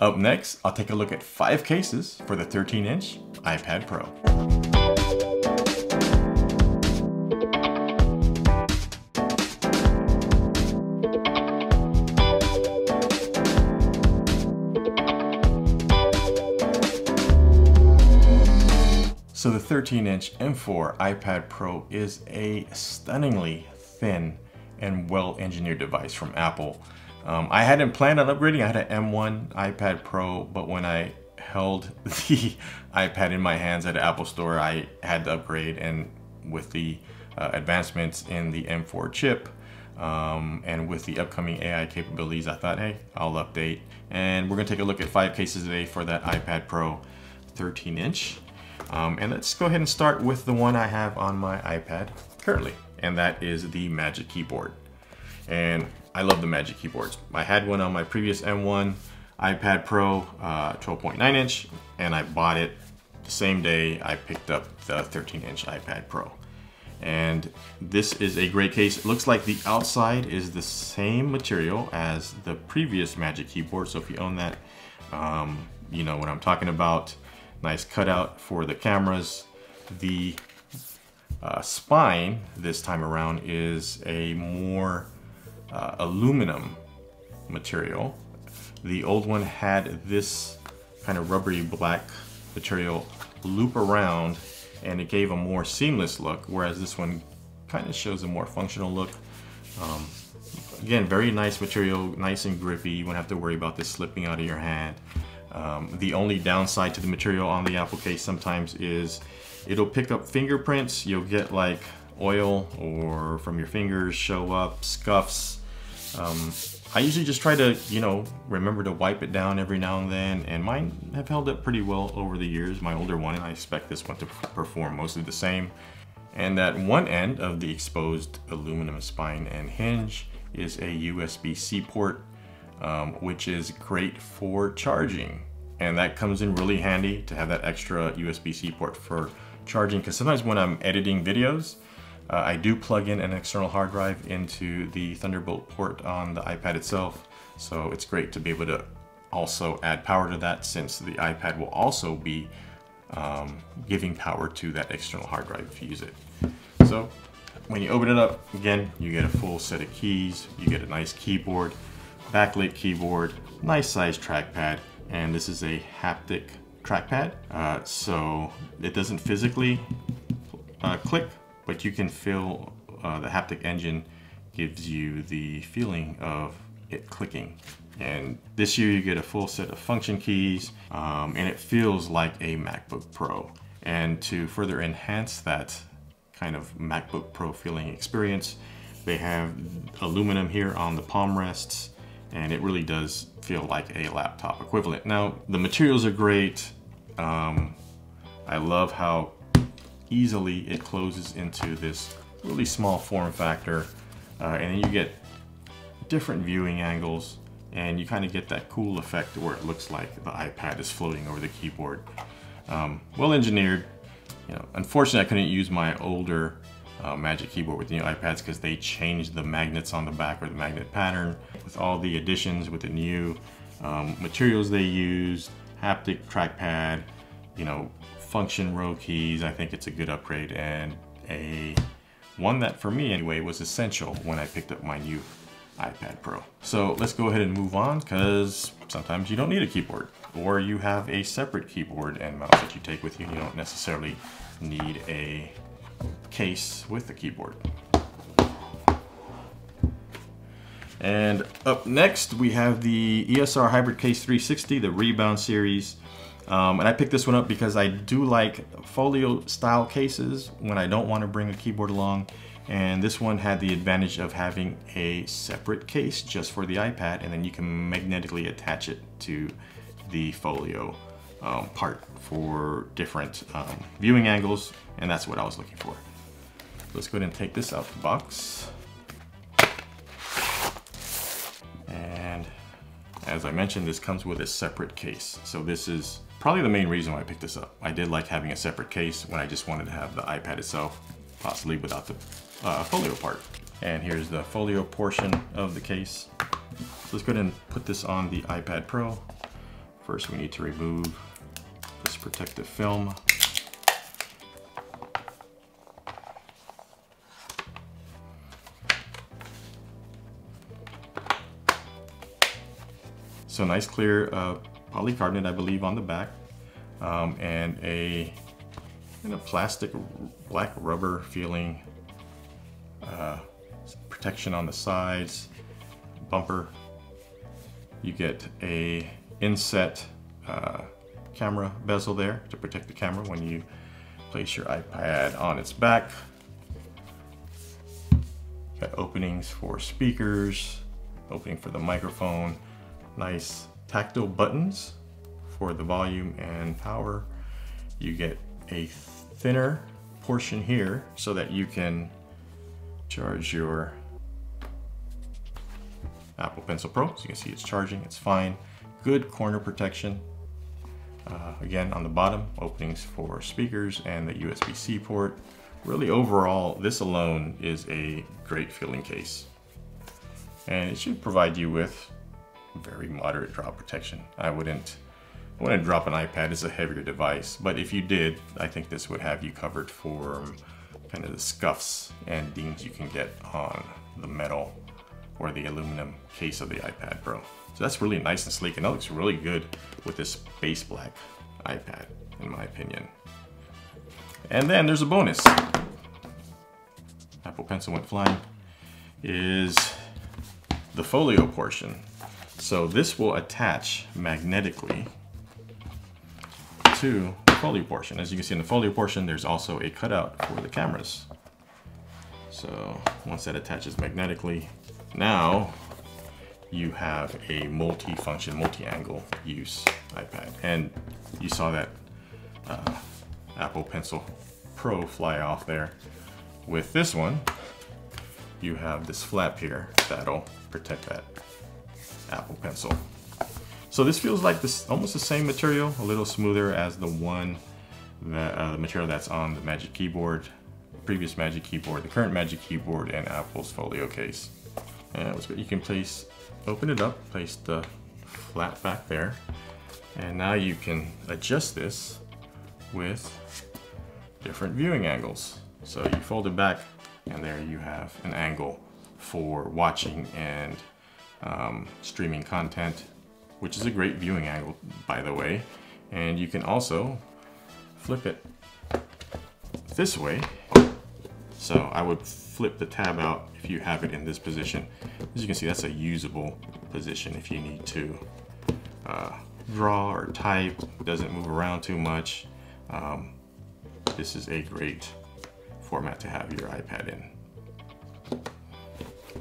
Up next, I'll take a look at 5 cases for the 13-inch iPad Pro. So the 13-inch M4 iPad Pro is a stunningly thin and well-engineered device from Apple. I hadn't planned on upgrading. I had an M1 iPad Pro, but when I held the iPad in my hands at the Apple Store, I had to upgrade, and with the advancements in the M4 chip and with the upcoming AI capabilities, I thought, hey, I'll update. And we're gonna take a look at 5 cases today for that iPad Pro 13-inch. And let's go ahead and start with the one I have on my iPad currently, and that is the Magic Keyboard. And I love the Magic Keyboards. I had one on my previous M1 iPad Pro 12.9-inch, and I bought it the same day I picked up the 13-inch iPad Pro. And this is a great case. It looks like the outside is the same material as the previous Magic Keyboard, so if you own that, you know what I'm talking about. Nice cutout for the cameras. The spine this time around is a more aluminum material. The old one had this kind of rubbery black material loop around, and it gave a more seamless look, whereas this one kind of shows a more functional look. Again, very nice material, nice and grippy. You won't have to worry about this slipping out of your hand. The only downside to the material on the Apple case sometimes is it'll pick up fingerprints. You'll get like oil or from your fingers show up, scuffs. I usually just try to, you know, remember to wipe it down every now and then, and mine have held up pretty well over the years. My older one, and I expect this one to perform mostly the same. And at one end of the exposed aluminum spine and hinge is a USB-C port, which is great for charging. And that comes in really handy to have that extra USB-C port for charging, because sometimes when I'm editing videos, I do plug in an external hard drive into the Thunderbolt port on the iPad itself. So it's great to be able to also add power to that, since the iPad will also be giving power to that external hard drive if you use it. So when you open it up, again, you get a full set of keys, you get a nice keyboard, backlit keyboard, nice size trackpad, and this is a haptic trackpad. So it doesn't physically click, but you can feel the haptic engine gives you the feeling of it clicking. And this year you get a full set of function keys, and it feels like a MacBook Pro. And to further enhance that kind of MacBook Pro feeling experience, they have aluminum here on the palm rests, and it really does feel like a laptop equivalent. Now, the materials are great. I love how easily it closes into this really small form factor, and then you get different viewing angles, and you kind of get that cool effect where it looks like the iPad is floating over the keyboard. Well engineered. You know, unfortunately, I couldn't use my older Magic Keyboard with the new iPads because they changed the magnets on the back, or the magnet pattern. With all the additions, with the new materials they used, haptic trackpad, you know, function row keys, I think it's a good upgrade, and one that for me anyway was essential when I picked up my new iPad Pro. So let's go ahead and move on, because sometimes you don't need a keyboard, or you have a separate keyboard and mouse that you take with you. You don't necessarily need a case with the keyboard. And up next we have the ESR Hybrid Case 360, the Rebound series. And I picked this one up because I do like folio style cases when I don't want to bring a keyboard along. And this one had the advantage of having a separate case just for the iPad, and then you can magnetically attach it to the folio part for different viewing angles, and that's what I was looking for. Let's go ahead and take this out the box. And as I mentioned, this comes with a separate case. So this is probably the main reason why I picked this up. I did like having a separate case when I just wanted to have the iPad itself, possibly without the folio part. And here's the folio portion of the case. So let's go ahead and put this on the iPad Pro. First, we need to remove this protective film. So nice clear polycarbonate, I believe, on the back, and a plastic black rubber feeling protection on the sides, bumper. You get a inset camera bezel there to protect the camera when you place your iPad on its back. Got openings for speakers, opening for the microphone. Nice tactile buttons for the volume and power. You get a thinner portion here so that you can charge your Apple Pencil Pro. So you can see it's charging, it's fine. Good corner protection. Again, on the bottom, openings for speakers and the USB-C port. Really overall, this alone is a great feeling case. And it should provide you with very moderate drop protection. I wouldn't drop an iPad. It's a heavier device, but if you did, I think this would have you covered for kind of the scuffs and dings you can get on the metal or the aluminum case of the iPad Pro. So that's really nice and sleek, and that looks really good with this base black iPad, in my opinion. And then there's a bonus. Apple Pencil went flying, is the folio portion. So this will attach magnetically to the folio portion. As you can see in the folio portion, there's also a cutout for the cameras. So once that attaches magnetically, now you have a multi-function, multi-angle use iPad. And you saw that Apple Pencil Pro fly off there. With this one, you have this flap here that'll protect that Apple Pencil. So this feels like this almost the same material, a little smoother as the one that the material that's on the Magic Keyboard, previous Magic Keyboard, the current Magic Keyboard, and Apple's folio case. And what's good, you can open it up, place the flap back there, and now you can adjust this with different viewing angles. So you fold it back, and there you have an angle for watching and streaming content, which is a great viewing angle, by the way. And you can also flip it this way. So I would flip the tab out if you have it in this position. As you can see, that's a usable position if you need to draw or type. It doesn't move around too much. This is a great format to have your iPad in.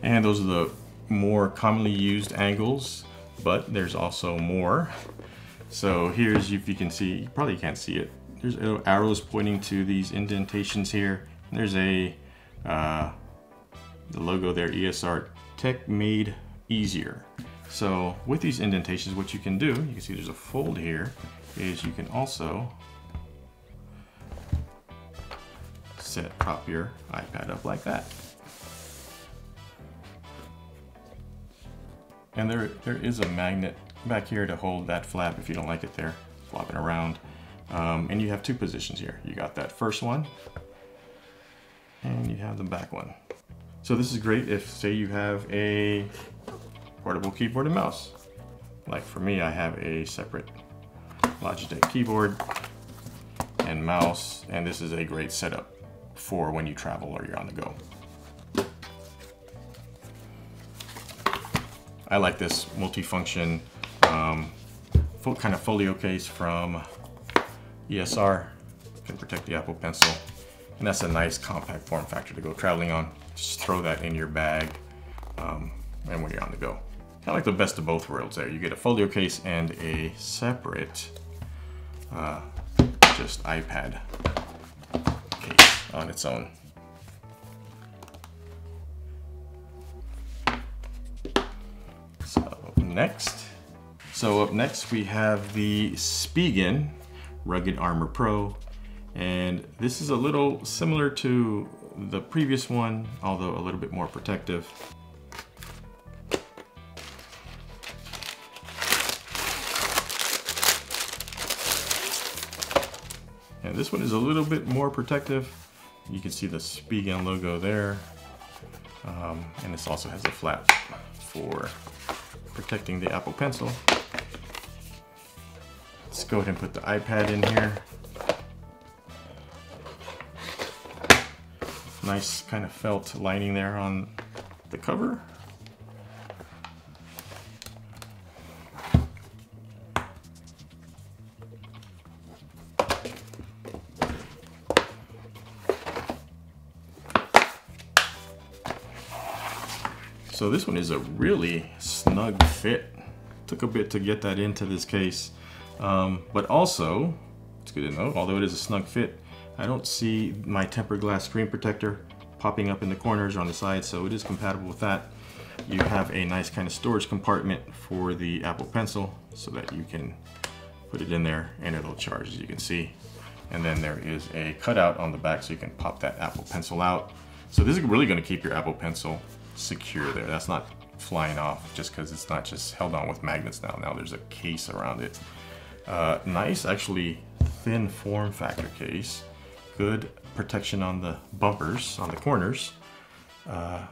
And those are the more commonly used angles, but there's also more. So here's, if you can see, you probably can't see it, there's arrows pointing to these indentations here. There's a the logo there, ESR Tech Made Easier. So with these indentations, what you can do, you can see there's a fold here, is you can also prop your iPad up like that. And there is a magnet back here to hold that flap if you don't like it there flopping around. And you have two positions here. You got that first one, and you have the back one. So this is great if, say, you have a portable keyboard and mouse. Like for me, I have a separate Logitech keyboard and mouse, and this is a great setup for when you travel or you're on the go. I like this multifunction kind of folio case from ESR. Can protect the Apple Pencil, and that's a nice compact form factor to go traveling on. Just throw that in your bag, and when you're on the go. Kind of like the best of both worlds there. You get a folio case and a separate just iPad case on its own. So up next we have the Spigen Rugged Armor Pro, and this is a little similar to the previous one, although a little bit more protective. And this one is a little bit more protective. You can see the Spigen logo there. And this also has a flap for protecting the Apple Pencil. Let's go ahead and put the iPad in here. Nice kind of felt lining there on the cover. So this one is a really snug fit. Took a bit to get that into this case, but also, it's good to know, although it is a snug fit, I don't see my tempered glass screen protector popping up in the corners or on the sides, so it is compatible with that. You have a nice kind of storage compartment for the Apple Pencil so that you can put it in there and it'll charge, as you can see. And then there is a cutout on the back so you can pop that Apple Pencil out. So this is really going to keep your Apple Pencil secure there. That's not flying off just because it's not just held on with magnets now. Now there's a case around it. Nice, actually thin form factor case. Good protection on the bumpers, on the corners.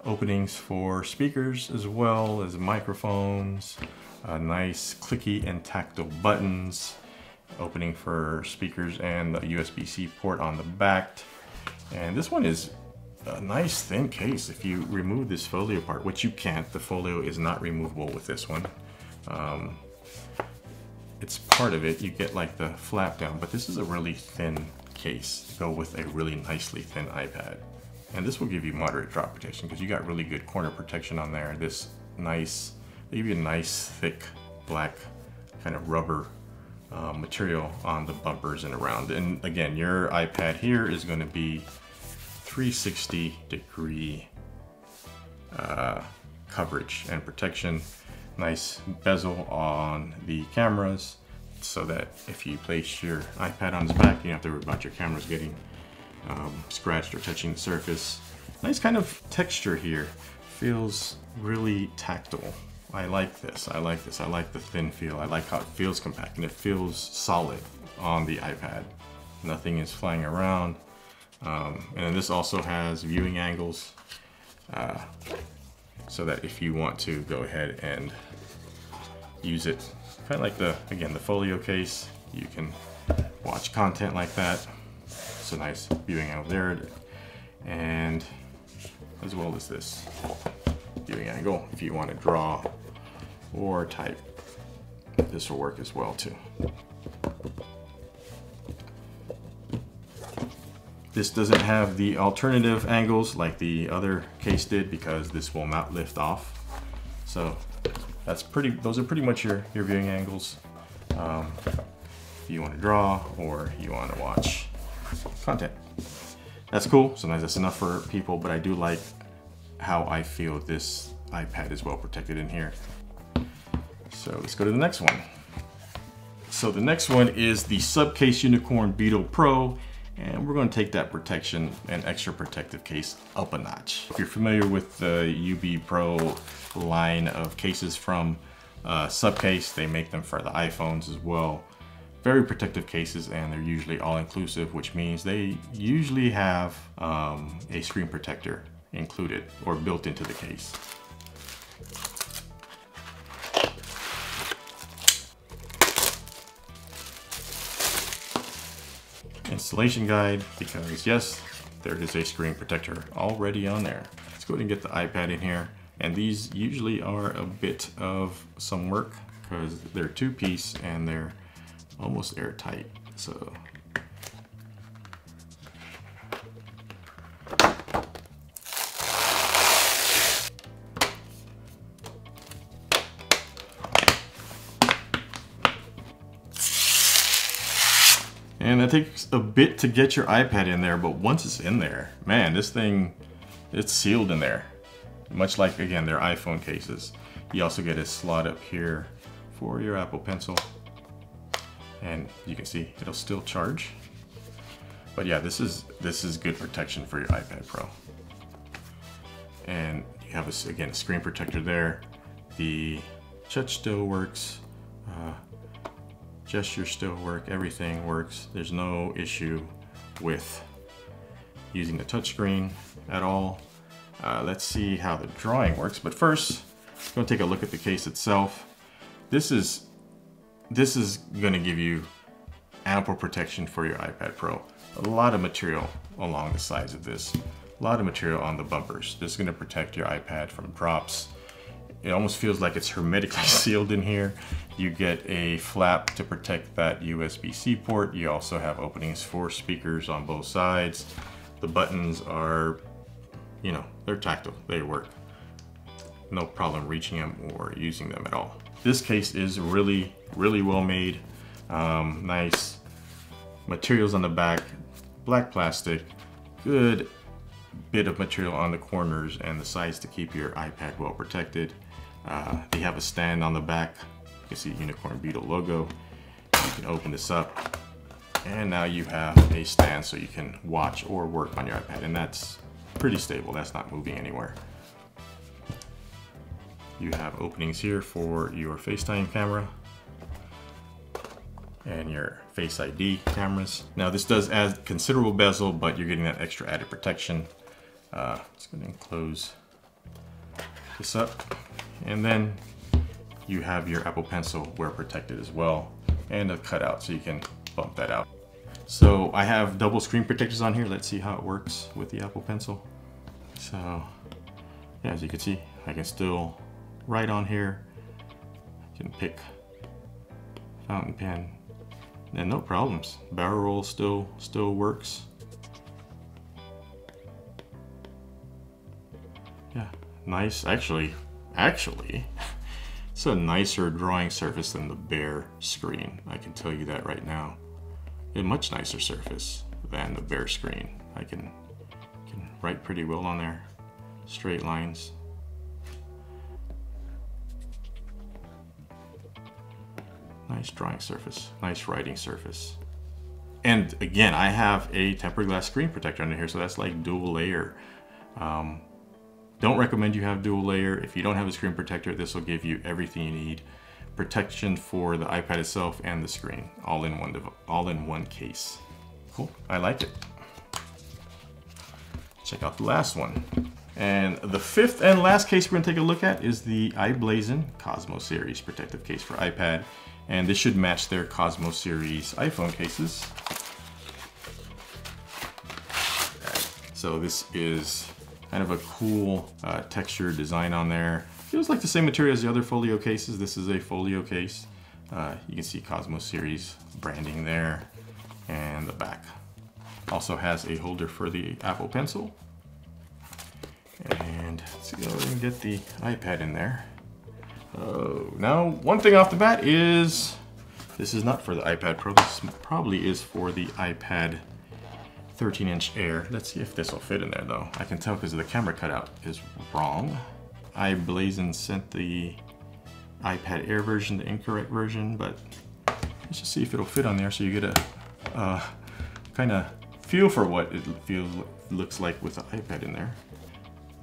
Openings for speakers as well as microphones. Nice clicky and tactile buttons. Opening for speakers and the USB-C port on the back. And this one is a nice thin case. If you remove this folio part, which you can't, the folio is not removable with this one. It's part of it. You get like the flap down, but this is a really thin case to go with a really nicely thin iPad. And this will give you moderate drop protection because you got really good corner protection on there. This nice, they give you a nice thick black kind of rubber material on the bumpers and around. And again, your iPad here is going to be 360-degree coverage and protection. Nice bezel on the cameras so that if you place your iPad on its back, you don't have to worry about your cameras getting scratched or touching the surface. Nice kind of texture here. Feels really tactile. I like this. I like this. I like the thin feel. I like how it feels compact and it feels solid on the iPad. Nothing is flying around. And then this also has viewing angles so that if you want to go ahead and use it kind of like the, again, the folio case, you can watch content like that. It's a nice viewing angle there, and as well as this viewing angle if you want to draw or type. This will work as well too. This doesn't have the alternative angles like the other case did because this will not lift off. So that's those are pretty much your viewing angles. If you want to draw or you want to watch content. That's cool. Sometimes that's enough for people, but I do like how I feel this iPad is well protected in here. So let's go to the next one. So the next one is the SUPCASE Unicorn Beetle Pro. And we're going to take that protection and extra protective case up a notch. If you're familiar with the UB Pro line of cases from SUPCASE, they make them for the iPhones as well. Very protective cases, and they're usually all-inclusive, which means they usually have a screen protector included or built into the case. Installation guide, because yes, there is a screen protector already on there. Let's go ahead and get the iPad in here. And these usually are a bit of some work because they're two-piece and they're almost airtight. So and it takes a bit to get your iPad in there, but once it's in there, man, this thing, it's sealed in there. Much like, again, their iPhone cases. You also get a slot up here for your Apple Pencil. And you can see it'll still charge. But yeah, this is good protection for your iPad Pro. And you have, again, a screen protector there. The touch still works. gestures still work, everything works. There's no issue with using the touchscreen at all. Let's see how the drawing works, but first, I'm going to take a look at the case itself. This is going to give you ample protection for your iPad Pro. A lot of material along the sides of this, a lot of material on the bumpers. This is going to protect your iPad from drops. It almost feels like it's hermetically sealed in here. You get a flap to protect that USB-C port. You also have openings for speakers on both sides. The buttons are, you know, they're tactile, they work. No problem reaching them or using them at all. This case is really well made. Nice materials on the back, black plastic, good bit of material on the corners and the sides to keep your iPad well protected. They have a stand on the back. You can see Unicorn Beetle logo. You can open this up and now you have a stand so you can watch or work on your iPad, and that's pretty stable. That's not moving anywhere. You have openings here for your FaceTime camera and your Face ID cameras. Now this does add considerable bezel, but you're getting that extra added protection. Let's go ahead and close this up. And then you have your Apple Pencil wear protected as well, and a cutout so you can bump that out. So I have double screen protectors on here. Let's see how it works with the Apple Pencil. So yeah, as you can see, I can still write on here. I can pick fountain pen and no problems. Barrel roll still works. Yeah, nice. Actually, it's a nicer drawing surface than the bare screen. I can tell you that right now. A much nicer surface than the bare screen. I can write pretty well on there. Straight lines. Nice drawing surface, nice writing surface. And again, I have a tempered glass screen protector under here, so that's like dual layer. Don't recommend you have dual layer. If you don't have a screen protector, this will give you everything you need. Protection for the iPad itself and the screen, all in one case. Cool, I like it. Check out the last one. And the fifth and last case we're gonna take a look at is the i-Blason Cosmo Series protective case for iPad. And this should match their Cosmo Series iPhone cases. So this is kind of a cool texture design on there. Feels like the same material as the other folio cases. This is a folio case. You can see Cosmo Series branding there, and the back also has a holder for the Apple Pencil. And let's go ahead and get the iPad in there. Oh, now one thing off the bat is this is not for the iPad Pro. This probably is for the iPad 13-inch Air. Let's see if this will fit in there though. I can tell because the camera cutout is wrong. i-Blason sent the iPad Air version, the incorrect version, but let's just see if it'll fit on there so you get a kind of feel for what it looks like with the iPad in there.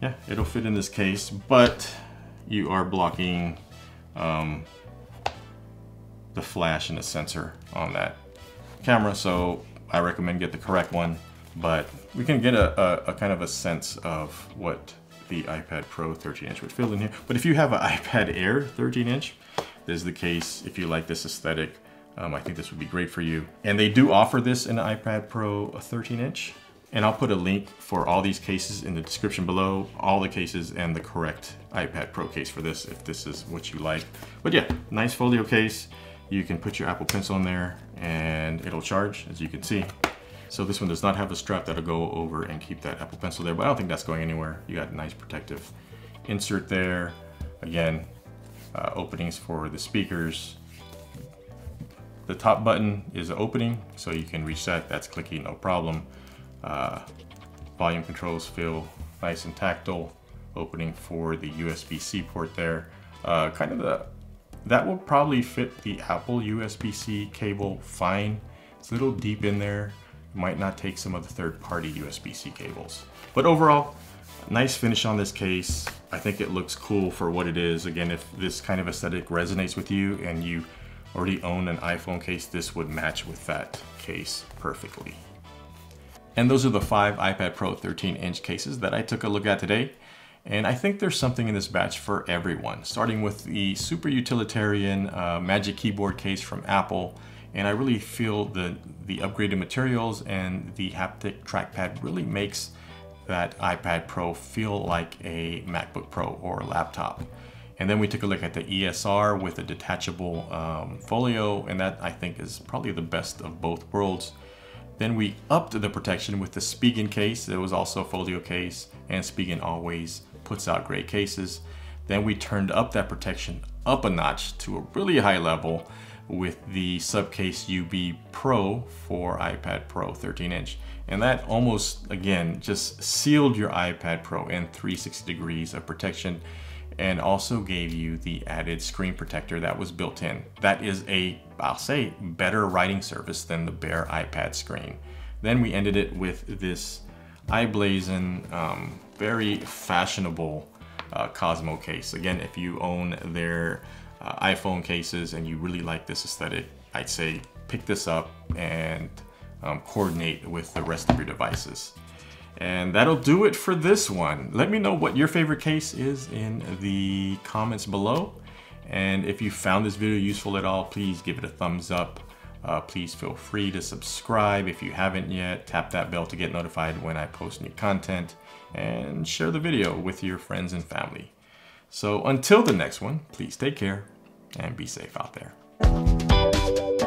Yeah, it'll fit in this case, but you are blocking the flash and the sensor on that camera, so I recommend get the correct one, but we can get a kind of a sense of what the iPad Pro 13-inch would feel in here. But if you have an iPad Air 13-inch, this is the case. If you like this aesthetic, I think this would be great for you. And they do offer this in the iPad Pro 13-inch. And I'll put a link for all these cases in the description below, all the cases and the correct iPad Pro case for this, if this is what you like. But yeah, nice folio case. You can put your Apple Pencil in there and it'll charge, as you can see. So this one does not have a strap that'll go over and keep that Apple Pencil there, but I don't think that's going anywhere. You got a nice protective insert there. Again, openings for the speakers. The top button is an opening, so you can reach that. That's clicky, no problem. Volume controls feel nice and tactile. Opening for the USB-C port there. That will probably fit the Apple USB-C cable fine. It's a little deep in there. Might not take some of the third-party USB-C cables. But overall, nice finish on this case. I think it looks cool for what it is. Again, if this kind of aesthetic resonates with you and you already own an iPhone case, this would match with that case perfectly. And those are the 5 iPad Pro 13-inch cases that I took a look at today. And I think there's something in this batch for everyone, starting with the super utilitarian Magic Keyboard case from Apple. And I really feel the upgraded materials and the haptic trackpad really makes that iPad Pro feel like a MacBook Pro or a laptop. And then we took a look at the ESR with a detachable folio, and that I think is probably the best of both worlds. Then we upped the protection with the Spigen case. It was also a folio case, and Spigen always puts out great cases. Then we turned up that protection up a notch to a really high level with the SUPCASE UB Pro for iPad Pro 13-inch. And that almost, again, just sealed your iPad Pro in 360 degrees of protection, and also gave you the added screen protector that was built in. That is a, I'll say, better writing surface than the bare iPad screen. Then we ended it with this I-Blason very fashionable Cosmo case. Again, if you own their iPhone cases and you really like this aesthetic, I'd say pick this up and coordinate with the rest of your devices. And that'll do it for this one. Let me know what your favorite case is in the comments below. And if you found this video useful at all, please give it a thumbs up. Please feel free to subscribe if you haven't yet. Tap that bell to get notified when I post new content, and share the video with your friends and family. So until the next one, please take care and be safe out there.